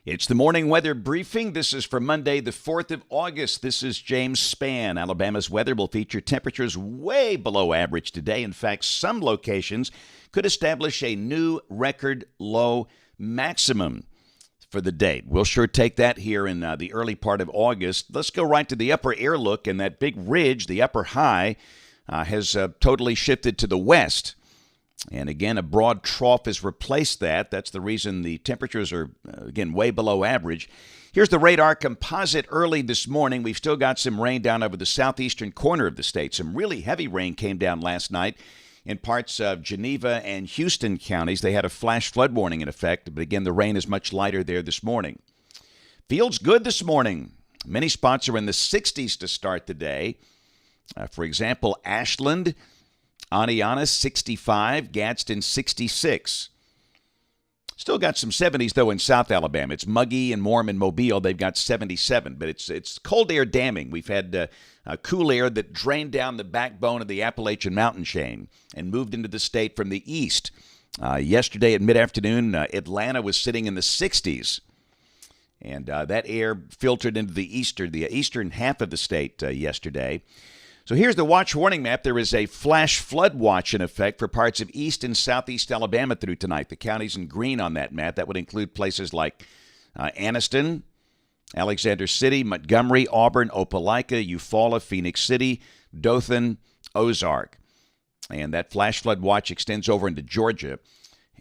It's the morning weather briefing. This is for Monday, the 4th of August. This is James Spann. Alabama's weather will feature temperatures way below average today. In fact, some locations could establish a new record low maximum for the date. We'll sure take that here in the early part of August. Let's go right to the upper air look, and that big ridge, the upper high, has totally shifted to the west. And again, a broad trough has replaced that. That's the reason the temperatures are, again, way below average. Here's the radar composite early this morning. We've still got some rain down over the southeastern corner of the state. Some really heavy rain came down last night in parts of Geneva and Houston counties. They had a flash flood warning in effect, but again, the rain is much lighter there this morning. Feels good this morning. Many spots are in the 60s to start the day. For example, Ashland, Aniana, 65, Gadsden, 66. Still got some 70s, though, in South Alabama. It's muggy and warm in Mobile. They've got 77, but it's cold air damming. We've had cool air that drained down the backbone of the Appalachian mountain chain and moved into the state from the east. Yesterday at mid-afternoon, Atlanta was sitting in the 60s, and that air filtered into the eastern half of the state yesterday. So here's the watch warning map. There is a flash flood watch in effect for parts of east and southeast Alabama through tonight. The counties in green on that map. That would include places like Anniston, Alexander City, Montgomery, Auburn, Opelika, Eufaula, Phoenix City, Dothan, Ozark. And that flash flood watch extends over into Georgia.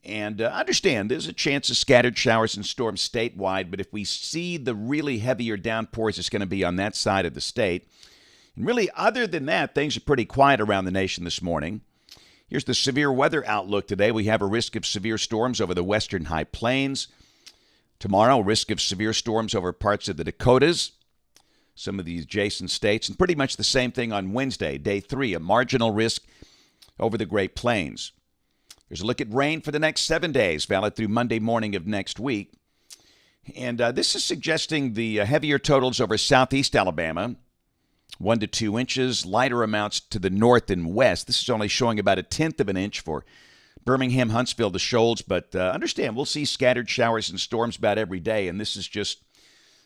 And understand there's a chance of scattered showers and storms statewide, but if we see the really heavier downpours, it's going to be on that side of the state. And really, other than that, things are pretty quiet around the nation this morning. Here's the severe weather outlook today. We have a risk of severe storms over the western high plains. Tomorrow, a risk of severe storms over parts of the Dakotas, some of the adjacent states, and pretty much the same thing on Wednesday, day 3, a marginal risk over the Great Plains. Here's a look at rain for the next 7 days, valid through Monday morning of next week. And this is suggesting the heavier totals over southeast Alabama, 1 to 2 inches, lighter amounts to the north and west. This is only showing about 1/10 of an inch for Birmingham, Huntsville, the Shoals, but understand we'll see scattered showers and storms about every day, and this is just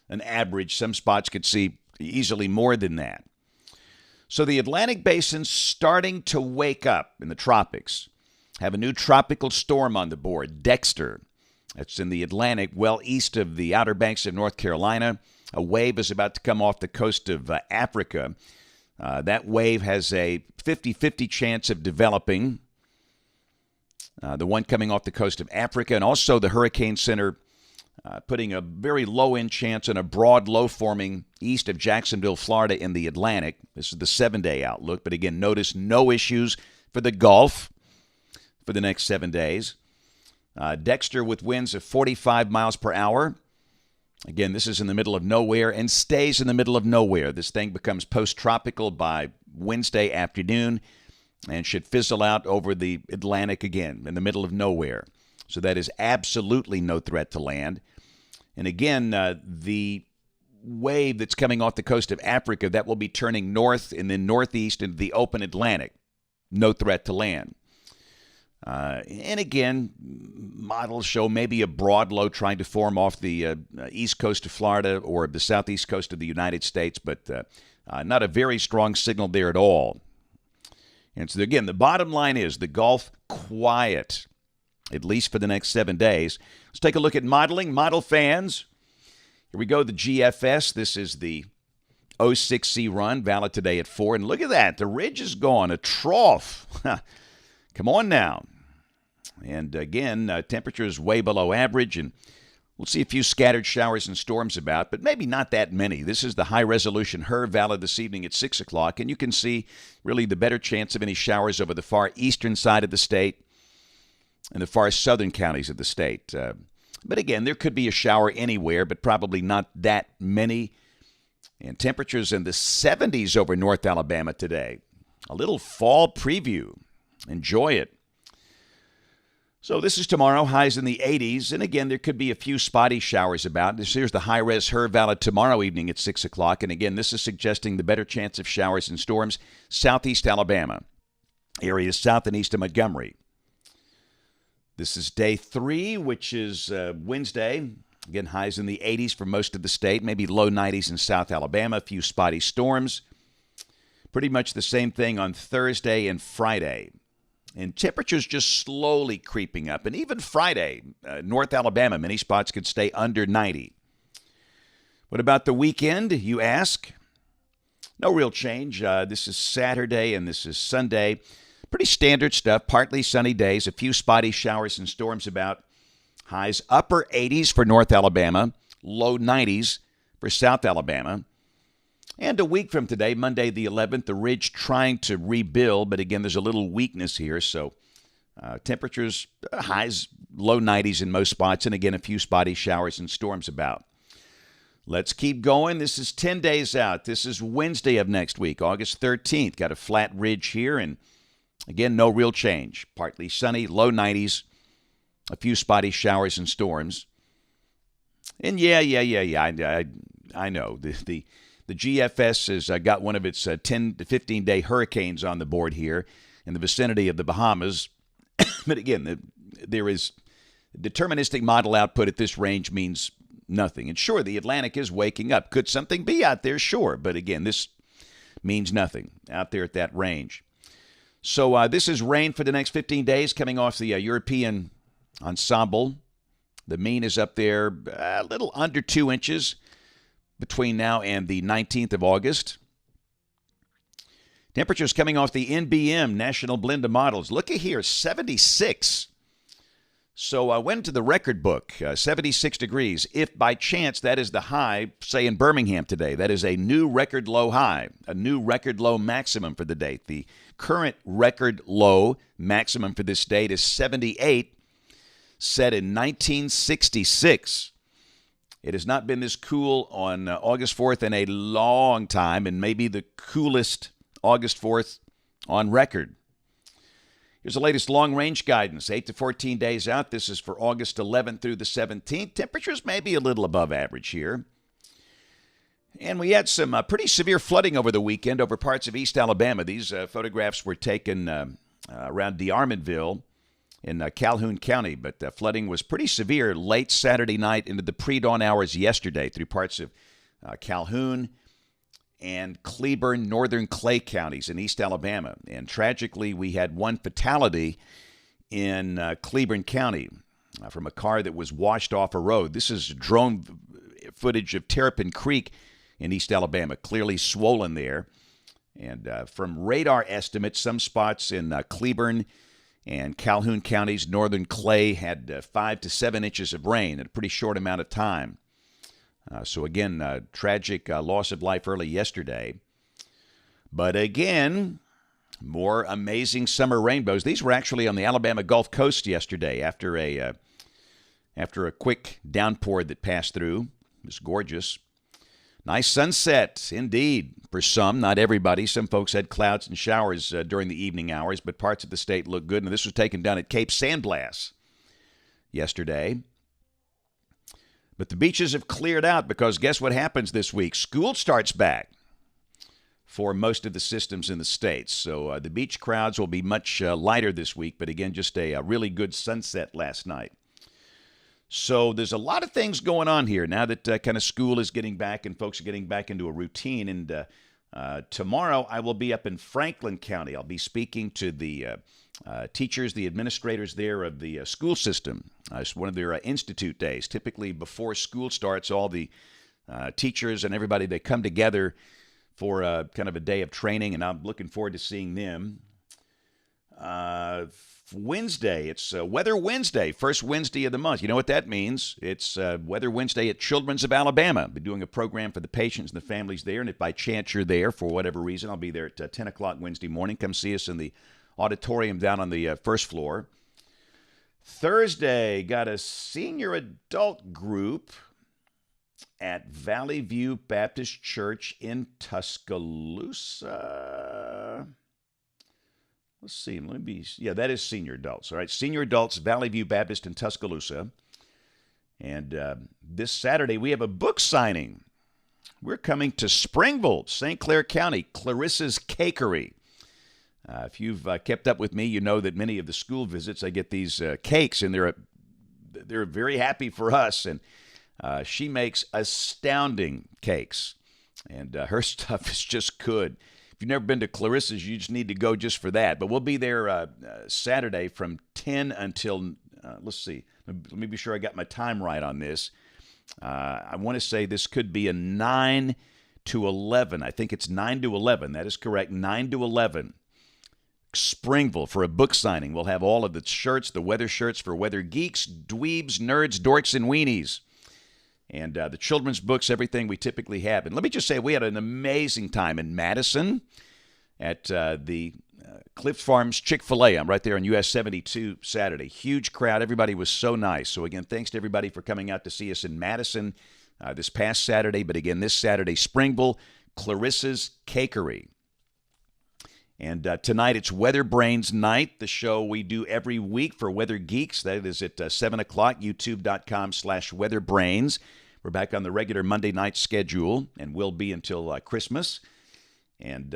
an average. Some spots could see easily more than that. So the Atlantic Basin's starting to wake up in the tropics. Have a new tropical storm on the board, Dexter. That's in the Atlantic, well east of the Outer Banks of North Carolina. A wave is about to come off the coast of Africa. That wave has a 50-50 chance of developing. The one coming off the coast of Africa, and also the Hurricane Center putting a very low-end chance on a broad low forming east of Jacksonville, Florida in the Atlantic. This is the 7-day outlook, but again, notice no issues for the Gulf for the next 7 days. Dexter with winds of 45 miles per hour. Again, this is in the middle of nowhere and stays in the middle of nowhere. This thing becomes post-tropical by Wednesday afternoon and should fizzle out over the Atlantic again in the middle of nowhere. So that is absolutely no threat to land. And again, the wave that's coming off the coast of Africa, that will be turning north and then northeast into the open Atlantic. No threat to land. And again, models show maybe a broad low trying to form off the east coast of Florida or the southeast coast of the United States, but not a very strong signal there at all. And so again, the bottom line is the Gulf quiet, at least for the next 7 days. Let's take a look at modeling. Model fans, here we go, the GFS. This is the 06C run, valid today at 4. And look at that, the ridge is gone, a trough. Come on now. And again, temperatures way below average, and we'll see a few scattered showers and storms about, but maybe not that many. This is the high-resolution HERV valid this evening at 6 o'clock, and you can see really the better chance of any showers over the far eastern side of the state and the far southern counties of the state. But again, there could be a shower anywhere, but probably not that many. And temperatures in the 70s over North Alabama today. A little fall preview. Enjoy it. So this is tomorrow, highs in the 80s. And again, there could be a few spotty showers about. Here's the high-res HERV valid tomorrow evening at 6 o'clock. And again, this is suggesting the better chance of showers and storms southeast Alabama, areas south and east of Montgomery. This is day 3, which is Wednesday. Again, highs in the 80s for most of the state, maybe low 90s in South Alabama, a few spotty storms. Pretty much the same thing on Thursday and Friday. And temperatures just slowly creeping up. And even Friday, North Alabama, many spots could stay under 90. What about the weekend, you ask? No real change. This is Saturday and this is Sunday. Pretty standard stuff. Partly sunny days, a few spotty showers and storms about. Highs upper 80s for North Alabama, low 90s for South Alabama. And a week from today, Monday the 11th, the ridge trying to rebuild, but again, there's a little weakness here. So temperatures, highs, low 90s in most spots, and again, a few spotty showers and storms about. Let's keep going. This is 10 days out. This is Wednesday of next week, August 13th. Got a flat ridge here, and again, no real change. Partly sunny, low 90s. A few spotty showers and storms. And yeah. I know. The GFS has got one of its 10 to 15-day hurricanes on the board here in the vicinity of the Bahamas. But again, there is deterministic model output at this range means nothing. And sure, the Atlantic is waking up. Could something be out there? Sure. But again, this means nothing out there at that range. So this is rain for the next 15 days coming off the European ensemble. The mean is up there a little under 2 inches between now and the 19th of August. Temperatures coming off the NBM, National Blend of Models. Looky here, 76. So I went to the record book, 76 degrees. If by chance that is the high, say in Birmingham today, that is a new record low high, a new record low maximum for the date. The current record low maximum for this date is 78. Set in 1966. It has not been this cool on August 4th in a long time, and maybe the coolest August 4th on record. Here's the latest long-range guidance, 8 to 14 days out. This is for August 11th through the 17th. Temperatures may be a little above average here. And we had some pretty severe flooding over the weekend over parts of East Alabama. These photographs were taken around DeArmondville in Calhoun County, but flooding was pretty severe late Saturday night into the pre-dawn hours yesterday through parts of Calhoun and Cleburne, northern Clay counties in East Alabama. And tragically, we had one fatality in Cleburne County from a car that was washed off a road. This is drone footage of Terrapin Creek in East Alabama, clearly swollen there. And from radar estimates, some spots in Cleburne and Calhoun counties, northern Clay, had 5 to 7 inches of rain in a pretty short amount of time. So again, tragic loss of life early yesterday. But again, more amazing summer rainbows. These were actually on the Alabama Gulf Coast yesterday after a quick downpour that passed through. It was gorgeous. Nice sunset, indeed, for some, not everybody. Some folks had clouds and showers during the evening hours, but parts of the state looked good. And this was taken down at Cape San Blas yesterday. But the beaches have cleared out because guess what happens this week? School starts back for most of the systems in the state. So the beach crowds will be much lighter this week, but again, just a really good sunset last night. So there's a lot of things going on here now that kind of school is getting back and folks are getting back into a routine. And tomorrow I will be up in Franklin County. I'll be speaking to the teachers, the administrators there of the school system. It's one of their institute days. Typically before school starts, all the teachers and everybody, they come together for kind of a day of training, and I'm looking forward to seeing them. Wednesday, it's Weather Wednesday, first Wednesday of the month. You know what that means? It's Weather Wednesday at Children's of Alabama. I'll be doing a program for the patients and the families there, and if by chance you're there for whatever reason, I'll be there at 10 o'clock Wednesday morning. Come see us in the auditorium down on the first floor. Thursday, got a senior adult group at Valley View Baptist Church in Tuscaloosa. Let's see. That is senior adults. All right, senior adults, Valley View Baptist in Tuscaloosa. And this Saturday, we have a book signing. We're coming to Springville, St. Clair County, Clarissa's Cakery. If you've kept up with me, you know that many of the school visits, I get these cakes, and they're very happy for us. And She makes astounding cakes, and her stuff is just good. If you've never been to Clarissa's, you just need to go just for that. But we'll be there Saturday from 10 until, let's see, let me be sure I got my time right on this. I want to say this could be a 9 to 11. I think it's 9 to 11. That is correct, 9 to 11. Springville for a book signing. We'll have all of the shirts, the weather shirts for weather geeks, dweebs, nerds, dorks, and weenies. And the children's books, everything we typically have. And let me just say, we had an amazing time in Madison at the Cliff Farms Chick-fil-A. I'm right there on US 72 Saturday. Huge crowd. Everybody was so nice. So again, thanks to everybody for coming out to see us in Madison this past Saturday. But again, this Saturday, Springville, Clarissa's Cakery. And tonight, it's Weather Brains Night, the show we do every week for Weather Geeks. That is at 7 o'clock, youtube.com/weatherbrains. We're back on the regular Monday night schedule, and will be until Christmas. And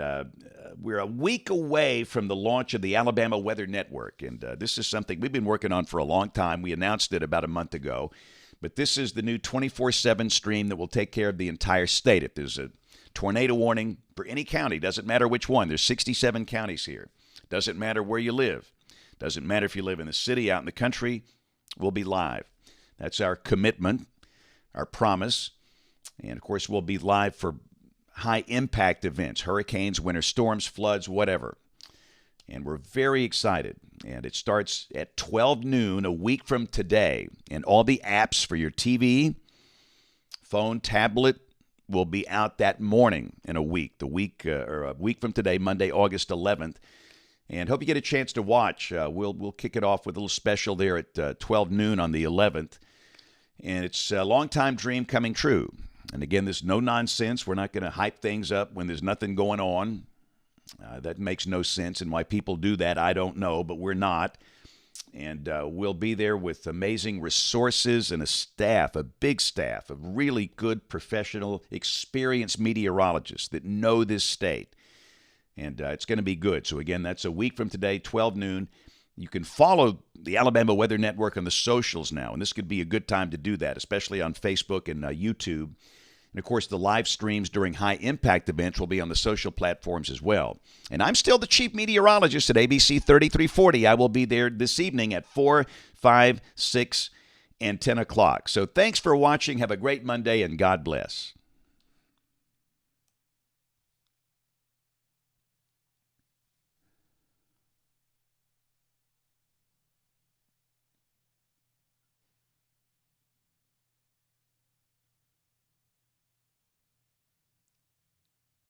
we're a week away from the launch of the Alabama Weather Network. And this is something we've been working on for a long time. We announced it about a month ago. But this is the new 24/7 stream that will take care of the entire state. If there's a tornado warning for any county, doesn't matter which one. There's 67 counties here. Doesn't matter where you live. Doesn't matter if you live in the city, out in the country. We'll be live. That's our commitment, our promise. And, of course, we'll be live for high-impact events, hurricanes, winter storms, floods, whatever. And we're very excited. And it starts at 12 noon a week from today. And all the apps for your TV, phone, tablet, will be out that morning in a week, a week from today, Monday, August 11th. And hope you get a chance to watch. We'll kick it off with a little special there at 12 noon on the 11th. And it's a long-time dream coming true. And again, there's no nonsense. We're not going to hype things up when there's nothing going on. That makes no sense. And why people do that, I don't know, but we're not. And we'll be there with amazing resources and a big staff of really good, professional, experienced meteorologists that know this state. And it's going to be good. So, again, that's a week from today, 12 noon. You can follow the Alabama Weather Network on the socials now, and this could be a good time to do that, especially on Facebook and YouTube. And, of course, the live streams during high-impact events will be on the social platforms as well. And I'm still the chief meteorologist at ABC 3340. I will be there this evening at 4, 5, 6, and 10 o'clock. So thanks for watching. Have a great Monday, and God bless.